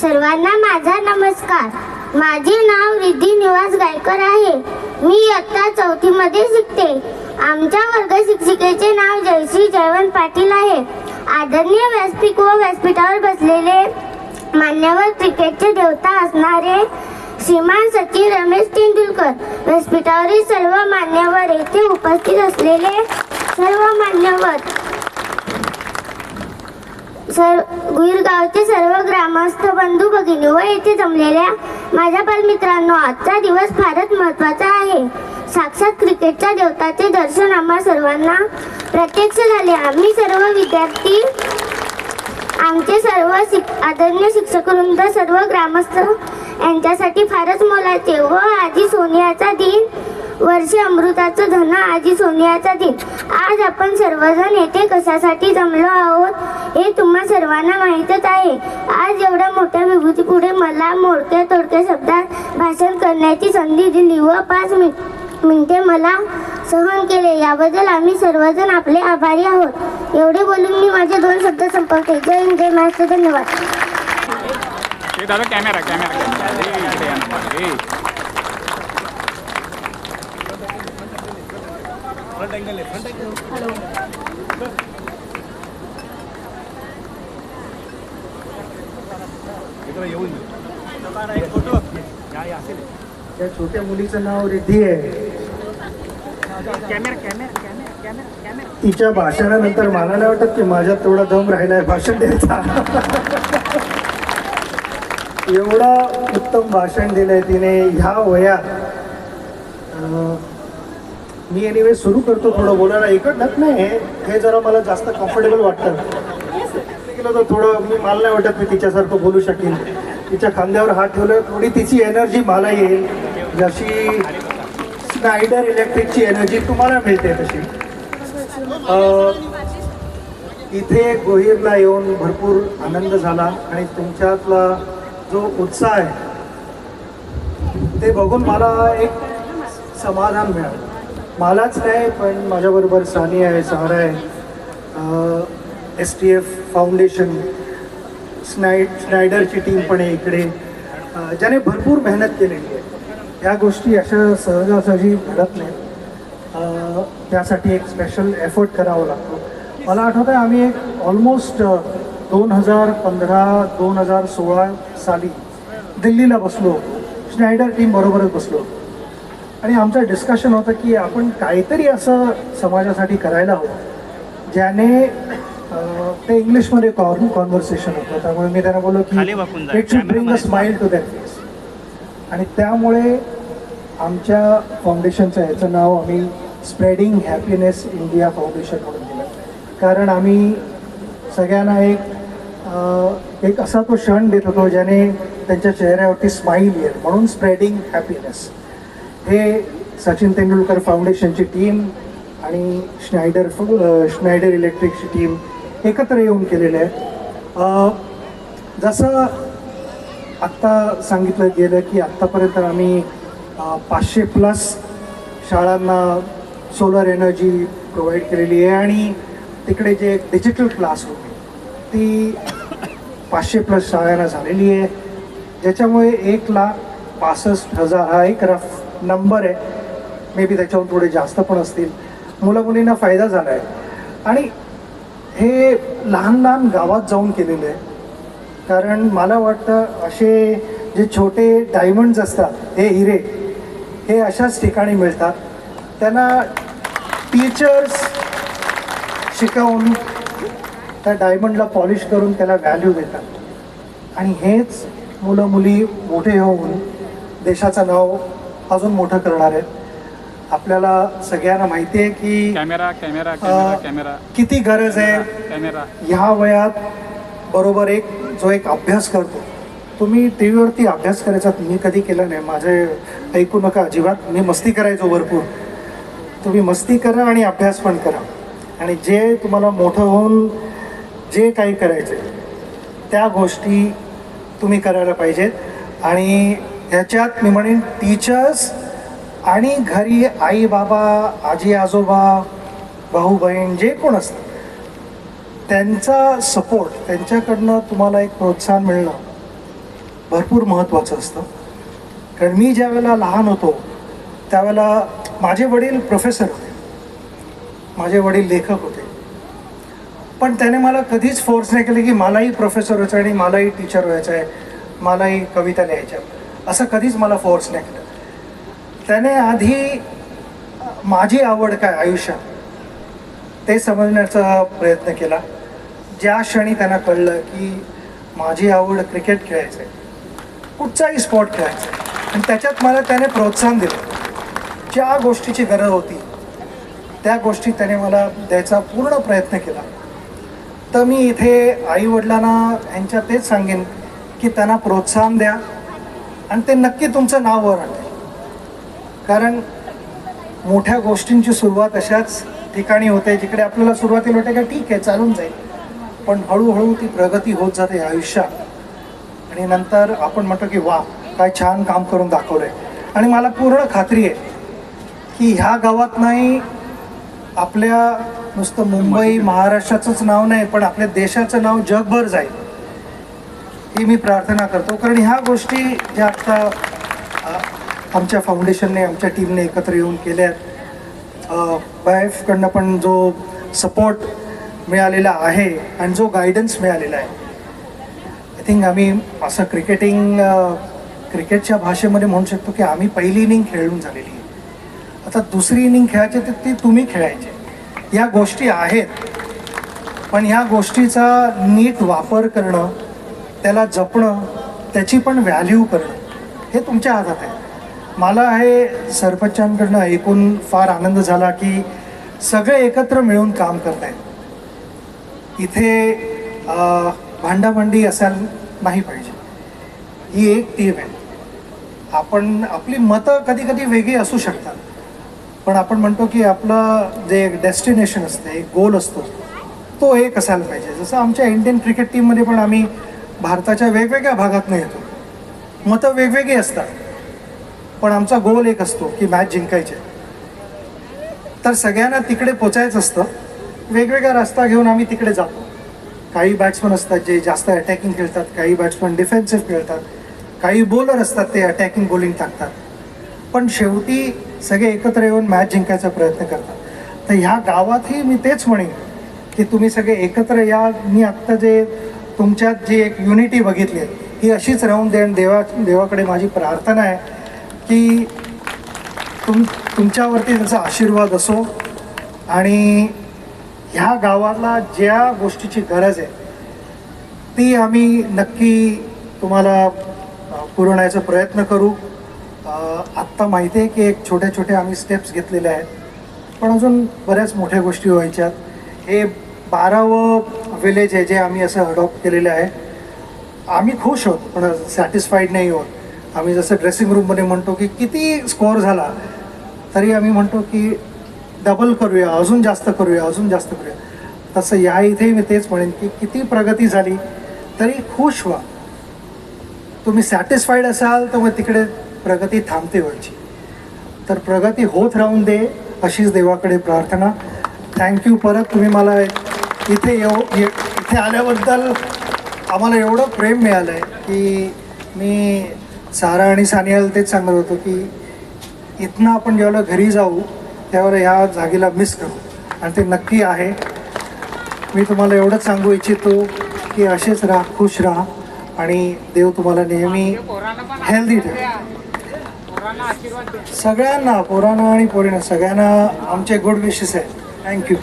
सर्वांना माझा नमस्कार. माझे नाव रिद्धी निवास गायकर आहे. मी इयत्ता 4थी मध्ये शिकते. आमच्या वर्ग शिक्षिकेचे नाव जयश्री जयवंत पाटील आहे. आदरणीय व्यासपीठ व व्यासपीठावर बसलेले मान्यवर क्रिकेटचे देवता असणारे श्रीमान सचिन रमेश तेंडुलकर, व्यासपीठावरील सर्व मान्यवर, येथे उपस्थित असलेले सर्व मान्यवर, गुईरगावचे सर्व ग्रामस्थ बंधू भगिनी व येथे जमलेल्या माझ्या बालमित्रांनो, आजचा दिवस फारच महत्त्वाचा आहे. साक्षात क्रिकेटच्या देवताचे दर्शन आम्हा सर्वांना प्रत्यक्ष झाले. आम्ही सर्व विद्यार्थी, आमचे सर्व आदरणीय शिक्षकवृंद, सर्व ग्रामस्थ यांच्यासाठी फारच मोलाचे व आजी सोनियाचा दिन, वर्षे अमृताचं धन आजी सोनियाचा दिन. आज आपण सर्वजण येथे कशासाठी जमलो आहोत हे तुम्हा सर्वांना माहीतच आहे. आज एवढ्या मोठ्या विभूती पुढे मला मोडक्या तोडक्या शब्दात भाषण करण्याची संधी दिली व 5 मिनिटे मला सहन केले, याबद्दल आम्ही सर्वजण आपले आभारी आहोत. एवढे बोलून मी माझे 2 शब्द संपवते. जय हिंद, जय महाराष्ट्र. धन्यवाद. कॅमेरा त्या छोट्या मुलीचं नाव रिद्धी आहे. तिच्या भाषणानंतर मला नाही वाटत की माझ्यात तेवढा दम राहिलाय भाषण द्यायचा. एवढा उत्तम भाषण दिलंय तिने ह्या वयात. मी एनिवे सुरू करतो थोडं बोलायला. एकच नाही, हे जरा मला जास्त कम्फर्टेबल वाटतं. केलं तर थोडं मला नाही वाटत मी तिच्यासारखं बोलू शकेन. तिच्या खांद्यावर हात ठेवलं, थोडी तिची एनर्जी मला येईल, जशी स्नायडर इलेक्ट्रिकची एनर्जी तुम्हाला मिळते तशी. इथे गोहिरला येऊन भरपूर आनंद झाला आणि तुमच्यातला जो उत्साह आहे ते बघून मला एक समाधान मिळालं. मलाच नाही, पण माझ्याबरोबर सानिया आहे, सहारा आहे, STF फाउंडेशन, स्नायडरची टीम पण आहे इकडे, ज्याने भरपूर मेहनत केलेली आहे. या गोष्टी अशा सहजासहजी घडत नाही. त्यासाठी एक स्पेशल एफर्ट करावा लागतो. मला आठवतं आहे आम्ही एक ऑलमोस्ट 2015-2016 साली दिल्लीला बसलो, स्नायडर टीम बरोबरच बसलो आणि आमचं डिस्कशन होतं की आपण काहीतरी असं समाजासाठी करायला हवं ज्याने, ते इंग्लिशमध्ये कॉन्व्हर्सेशन होतं, त्यामुळे मी त्यांना बोललो की it should bring a smile to that face. आणि त्यामुळे आमच्या फाउंडेशनचं ह्याचं नाव आम्ही स्प्रेडिंग हॅपीनेस इंडिया फाउंडेशन म्हणून दिलं. कारण आम्ही सगळ्यांना एक असा तो क्षण देत होतो ज्याने त्यांच्या चेहऱ्यावरती स्माईल येईल, म्हणून स्प्रेडिंग हॅपीनेस. हे सचिन तेंडुलकर फाउंडेशनची टीम आणि स्नायडर इलेक्ट्रिकची टीम एकत्र येऊन केलेले आहे. जसं आत्ता सांगितलं गेलं की आत्तापर्यंत आम्ही 500+ शाळांना सोलर एनर्जी प्रोव्हाइड केलेली आहे आणि तिकडे जे डिजिटल क्लास होते ती 500+ शाळांना झालेली आहे, ज्याच्यामुळे 1,65,000 हा एक रफ नंबर आहे. मे बी त्याच्याहून थोडे जास्त पण असतील. मुलामुलींना फायदा झाला आहे आणि हे लहान लहान गावात जाऊन केलेलं आहे. कारण मला वाटतं असे जे छोटे डायमंड्स असतात, हे हिरे, हे अशाच ठिकाणी मिळतात. त्यांना टीचर्स शिकवून त्या डायमंडला पॉलिश करून त्याला व्हॅल्यू देतात आणि हेच मुलं मुली मोठे होऊन देशाचं नाव अजून मोठं करणार आहेत. आपल्याला सगळ्यांना माहिती आहे की किती गरज आहे ह्या वयात. बरोबर जो एक अभ्यास करतो, तुम्ही टी व्हीवरती अभ्यास करायचा मी कधी केला नाही, माझे ऐकू नका अजिबात. मी मस्ती करायचो भरपूर. तुम्ही मस्ती करा आणि अभ्यास पण करा आणि जे तुम्हाला मोठं होऊन जे काही करायचं त्या गोष्टी तुम्ही करायला पाहिजेत. आणि ह्याच्यात मी म्हणेन टीचर्स आणि घरी आई बाबा, आजी आजोबा, भाऊ बहीण जे कोण असतात त्यांचा सपोर्ट, त्यांच्याकडनं तुम्हाला एक प्रोत्साहन मिळणं भरपूर महत्त्वाचं असतं. कारण मी ज्या वेळेला लहान होतो त्यावेळेला माझे वडील प्रोफेसर होते, माझे वडील लेखक होते, पण त्याने मला कधीच फोर्स नाही केलं की मलाही प्रोफेसर व्हायचं आणि मलाही टीचर व्हायचं आहे, मलाही कविता लिहायच्या, असं कधीच मला फोर्स नाही केलं. त्याने आधी माझी आवड काय आयुष्यात ते समजण्याचा प्रयत्न केला. ज्या क्षणी त्यांना कळलं की माझी आवड क्रिकेट खेळायचं आहे, कुठचाही स्पोर्ट खेळायचा आहे, आणि त्याच्यात मला त्याने प्रोत्साहन दिलं. ज्या गोष्टीची गरज होती त्या गोष्टी त्याने मला द्यायचा पूर्ण प्रयत्न केला. तर मी इथे आईवडिलांना यांच्या तेच सांगेन की त्यांना प्रोत्साहन द्या आणि ते नक्की तुमचं नाव वर आणतील. कारण मोठ्या गोष्टींची सुरुवात अशाच ठिकाणी होते जिकडे आपल्याला सुरुवातीला वाटते का ठीक आहे चालून जाईल, पण हळूहळू ती प्रगती होत जाते आयुष्यात आणि नंतर आपण म्हणतो की वा काय छान काम करून दाखवलं आहे. आणि मला पूर्ण खात्री आहे की ह्या गावात नाही आपल्या नुसतं मुंबई महाराष्ट्राचंच नाव नाही पण आपल्या देशाचं नाव जगभर जाईल ही मी प्रार्थना करतो. कारण ह्या गोष्टी ज्या आत्ता आमच्या फाउंडेशनने आमच्या टीमने एकत्र येऊन केल्यात, बायफकडनं पण जो सपोर्ट मिळालेला आहे आणि जो गायडन्स मिळालेला आहे, आय थिंक आम्ही असं क्रिकेटच्या भाषेमध्ये म्हणू शकतो की आम्ही पहिली इनिंग खेळून झालेली आहे. आता दुसरी इनिंग खेळायची तर ती तुम्ही खेळायचे. या गोष्टी आहेत, पण ह्या गोष्टीचा नीट वापर करणं, त्याला जपणं, त्याची पण व्हॅल्यू करणं हे तुमच्या हातात आहे. मला हे सरपंचांकडनं ऐकून फार आनंद झाला की सगळे एकत्र मिळून काम करत आहेत. इथे भांडाभांडी असायला नाही पाहिजे. ही एक टीम आहे. आपण आपली मतं कधी कधी वेगळी असू शकतात, पण आपण म्हणतो की आपलं जे एक डेस्टिनेशन असतं, एक गोल असतो, तो एक असायला पाहिजे. जसं आमच्या इंडियन क्रिकेट टीममध्ये पण आम्ही भारताच्या वेगवेगळ्या भागातून येतो, मतं वेगवेगळी असतात, पण आमचा गोल एक असतो की मॅच जिंकायचे. तर सगळ्यांना तिकडे पोचायचं असतं. वेगवेगळा रस्ता घेऊन आम्ही तिकडे जातो. काही बॅट्समन असतात जे जास्त अटॅकिंग खेळतात, काही बॅट्समन डिफेन्सिव्ह खेळतात, काही बॉलर असतात ते अटॅकिंग बॉलिंग टाकतात, पण शेवटी सगळे एकत्र येऊन मॅच जिंकायचा प्रयत्न करतात. तर ह्या गावातही मी तेच म्हणेन की तुम्ही सगळे एकत्र या. मी आत्ता जे तुमच्यात जी एक युनिटी बघितली आहे ही अशीच राहून दे. आणि देवाकडे माझी प्रार्थना आहे की तुमच्यावरती त्याचा आशीर्वाद असो आणि ह्या गावाला ज्या गोष्टीची गरज आहे ती आम्ही नक्की तुम्हाला पुरवण्याचा प्रयत्न करू. आत्ता माहिती आहे की एक छोट्या छोट्या आम्ही स्टेप्स घेतलेले आहेत, पण अजून बऱ्याच मोठ्या गोष्टी व्हायच्यात. हे 12वं विलेज आहे जे आम्ही असं अडॉप्ट केलेलं आहे. आम्ही खुश आहोत पण सॅटिस्फाईड नाही आहोत. आम्ही जसं ड्रेसिंग रूममध्ये म्हणतो की किती स्कोअर झाला तरी आम्ही म्हणतो की डबल करूया, अजून जास्त करूया, अजून जास्त करूया. तसं या इथेही मी तेच म्हणेन की किती प्रगती झाली तरी खुश व्हा. तुम्ही सॅटिस्फाईड असाल तर मग तिकडे प्रगती थांबते व्हायची. तर प्रगती होत राहून दे अशीच देवाकडे प्रार्थना. थँक्यू. परत तुम्ही मला इथे आल्याबद्दल आम्हाला एवढं प्रेम मिळालं आहे की मी सारा आणि सानियाला तेच सांगत होतो की इथनं आपण जेव्हा घरी जाऊ त्यावर ह्या जागेला मिस करू, आणि ते नक्की आहे. मी तुम्हाला एवढंच सांगू इच्छितो की असेच राहा, खुश राहा आणि देव तुम्हाला नेहमी हेल्दी ठेवा. सगळ्यांना, पोरांना आणि पोरींना सगळ्यांना आमचे गुड विशेस आहेत. थँक्यू.